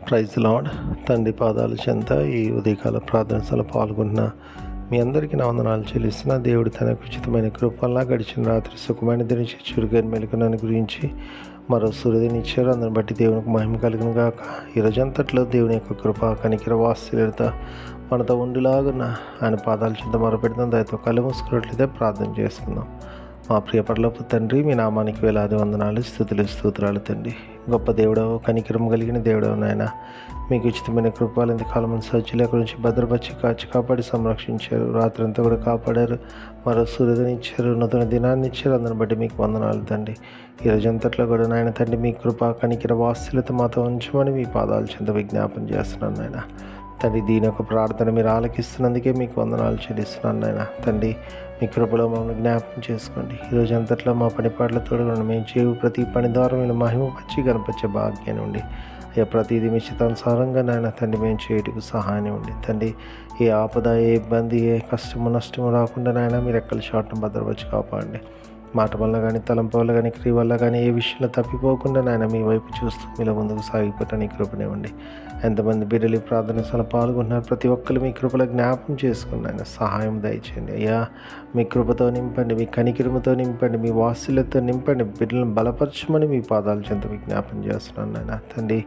Praise lord. తండ్రి పాదాల చెంత ఈ ఉదయకాల ప్రార్థనలో పాల్గొంటున్న మీ అందరికీ నా వందనాలు చెల్లిస్తున్న దేవుడు తన ఉచితమైన కృపల్లా గడిచిన రాత్రి సుఖమైన ధరించి చురుగైన మెలకునని గురించి మరో సూర్యుని ఇచ్చారు. అందరిని బట్టి దేవునికి మహిమ కలిగిన గాక. ఈ రోజంతట్లో దేవుని యొక్క కృప కనికిర వాత్సల్యత మనతో ఉండిలాగున్న ఆయన పాదాల చెంత మొరపెడతాం. దయతో కళ్ళు మూసుకున్నట్లయితే ప్రార్థన చేసుకుందాం. మా ప్రియ పరలోకపు తండ్రి, మీ నామానికి వేలాది వందనాలు, స్థుతులు, స్తోత్రాలు తండ్రి. గొప్ప దేవుడవు, కనికరం కలిగిన దేవుడవు నాయన. మీకు ఉచితమైన కృపాలు ఇంతకాలం సజ్జుల గురించి భద్రపరిచి కాచి కాపాడి సంరక్షించారు. రాత్రంతా కూడా కాపాడారు. మరో సూర్యుని ఇచ్చారు, నూతన దినాన్ని ఇచ్చారు. అందరిని బట్టి మీకు వందనాలు తండ్రి. ఈ రోజంతట్లో కూడా నాయన తండ్రి, మీ కృప కనికిర వాత్సల్యత మాతో ఉంచమని మీ పాదాల చెంత విజ్ఞాపన చేస్తున్నాను నాయన తండ్రి. దీని యొక్క ప్రార్థన మీరు ఆలకిస్తున్నందుకే మీకు వందనాలు చెల్లిస్తున్నాను నాయన తండ్రి. మీ కృపలో మమ్మల్ని జ్ఞాపకం చేసుకోండి. ఈరోజు అంతట్లో మా పనిపాట్లతో మేము చేయు ప్రతి పని ద్వారా మీరు మహిమపరిచి కనపరిచే భాగ్యాన్ని ఉండి అయ్యా, ప్రతిదీ మీ చిత్తానుసారంగా నాయన తండ్రి మేము చేయటకు సహాయం ఉండి తండ్రి. ఏ ఆపద, ఏ ఇబ్బంది, ఏ కష్టము నష్టము రాకుండా నాయన మీరు ఎక్కల చాటును భద్రపరిచి కాపాడండి. మాట వల్ల కానీ, తలంపు వల్ల కానీ, క్రియ వల్ల కానీ ఏ విషయంలో తప్పిపోకుండా నాయన మీ వైపు చూస్తూ మీలో ముందుకు సాగిపోవటానికి కృపనివ్వండి. ఎంతమంది బిడ్డలు ఈ ప్రార్థనలో పాల్గొంటున్నారు, ప్రతి ఒక్కరు మీ కృపలో జ్ఞాపకం చేసుకుని ఆయన సహాయం దయచేయండి. అయ్యా, మీ కృపతో నింపండి, మీ కనికిరముతో నింపండి, మీ వాత్సల్యతో నింపండి. బిడ్డలను బలపరచమని మీ పాదాల చెంత విజ్ఞాపన చేస్తున్నాను నాయన తండ్రి.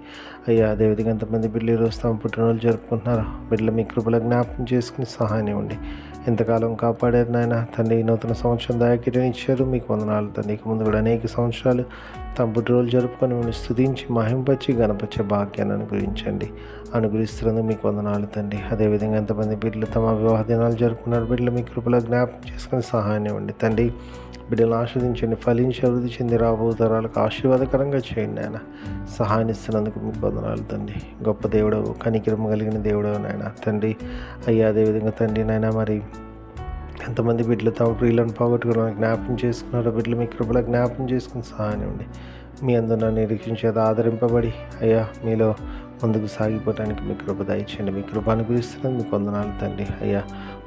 అయ్యా, అదేవిధంగా ఎంతమంది బిడ్డలు ఈరోజు తమ పుట్టినరోజు జరుపుకుంటున్నారు, బిడ్డలు మీ కృపలో జ్ఞాపకం చేసుకుని సహాయం ఇవ్వండి. ఎంతకాలం కాపాడారు నాయన తండ్రి. నూతన సంవత్సరం దయాకిరీని ఇచ్చారు, మీకు వందనాలు తండ్రి. ఇక ముందు కూడా అనేక సంవత్సరాలు తమ పుట్టినరోజు జరుపుకొని మిమ్మల్ని స్తుతించి మహింపరిచి గణపరిచే భాగ్యాన్ని అనుగ్రహిస్తున్నందుకు మీకు వందనాలు తండ్రి. అదేవిధంగా ఎంతమంది బిడ్డలు తమ వివాహ దినాలు జరుపుకున్నారు, బిడ్డలు మీ కృపలో జ్ఞాపకం చేసుకుని సహాయాన్ని ఇవ్వండి తండ్రి. బిడ్డలను ఆస్వాదించండి, ఫలించి అభివృద్ధి చెంది రాబో తరాలకు ఆశీర్వాదకరంగా చేయండి నాయన. సహాయం ఇస్తున్నందుకు మీకు వందనాలు తండ్రి. గొప్ప దేవుడవు, కనికిరమ కలిగిన దేవుడవు నాయన తండ్రి. అయ్యా, అదేవిధంగా తండ్రి నాయన, మరి ఎంతమంది బిడ్డలు తమ ప్రియులను పోగొట్టుకోవడానికి జ్ఞాపకం చేసుకున్నారో, బిడ్డలు మీ కృపలో జ్ఞాపకం చేసుకుని సహాయం ఇవ్వండి. మీ అందరూ నిరీక్షించేది ఆదరింపబడి అయ్యా మీలో ముందుకు సాగిపోవడానికి మీ కృప దయచేయండి. మీ కృప అనుగ్రహిస్తున్నది మీకు వందనాలు తండ్రి. అయ్యా,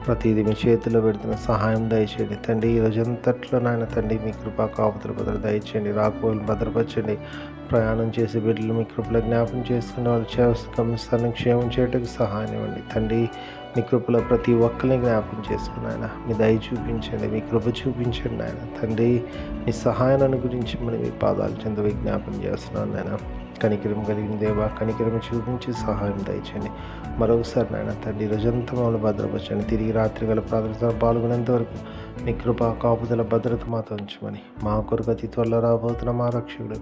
ప్రతిదీ మీ చేతిలో పెడుతున్న సహాయం దయచేయండి తండ్రి. ఈ రోజంతట్లో నాయన తండ్రి, మీ కృపా కాపుతుల భద్ర దయచేయండి. రాకపోలు భద్రపరచండి. ప్రయాణం చేసే బిడ్డలు మీ కృపలో జ్ఞాపకం చేసుకుని వాళ్ళు గమనిస్తానికి క్షేమం చేయడానికి సహాయం ఇవ్వండి తండ్రి. మీ కృపలో ప్రతి ఒక్కరిని జ్ఞాపకం చేసుకుని ఆయన మీ దయ చూపించండి, మీ కృప చూపించండి ఆయన తండ్రి. మీ సహాయాన్ని గురించి మనం మీ పాదాల చెంత విజ్ఞాపన చేస్తున్నాను నాయన. కనికిరం కలిగిన దేవా, కనికిరం చూపించి సహాయం దయచండి. మరొకసారి నాయన తండ్రి, రోజంతా మమ్మల్ని భద్రపరచండి. తిరిగి రాత్రి గల ప్రార్థనలో పాల్గొనేంత వరకు మీ కృప కాపుదల భద్రత మాతో ఉంచమని మా కొరకు అతి త్వరలో రాబోతున్న మా రక్షకుడు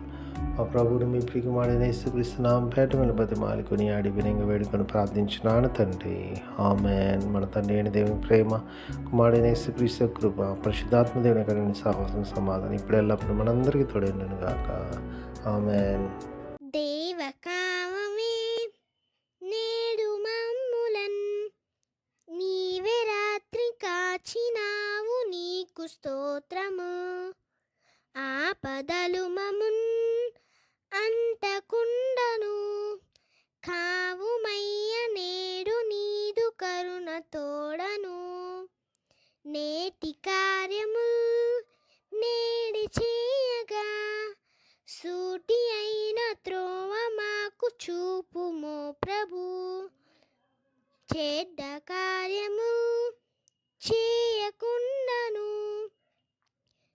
మా ప్రభువుని మీ ప్రియకుమారుడైన యేసుక్రీస్తు నామమున పేట మీద బతిమాలుకొని ఆడి వినయంగా వేడుకొని ప్రార్థించున్నాను తండ్రి. ఆమేన్. మన తండ్రి అయిన దేవుని ప్రేమ, కుమారుడైన యేసుక్రీస్తు కృప, పరిశుద్ధాత్మ దేవుని కలిగిన సహవాసం సమాధానం ఇప్పుడు ఎల్లప్పుడు మనందరికీ తోడైనను గాక. ఆమేన్. దేవకామమే నేడు మమ్ములన్ నీవే రాత్రి కాచినావు, నీకు స్తోత్రము. ఆపదలు మమున్ అంటకుండను కావుమయ్య, నేడు నీదు కరుణ తోడను. నేటి కార్యము నేడి చేయగా, సూటి అయిన త్రోవ మాకు చూపుమో ప్రభు. చెడ్డ కార్యము చేయకుండాను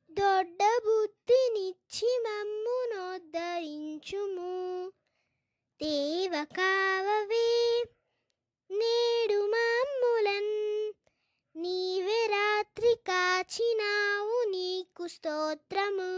దొడ్డ బుద్ధినిచ్చి మమ్మునోద్ధరించుము. దేవ కావవే నేడు మమ్ములన్ నీవే రాత్రి కాచినావు, నీకు స్తోత్రము.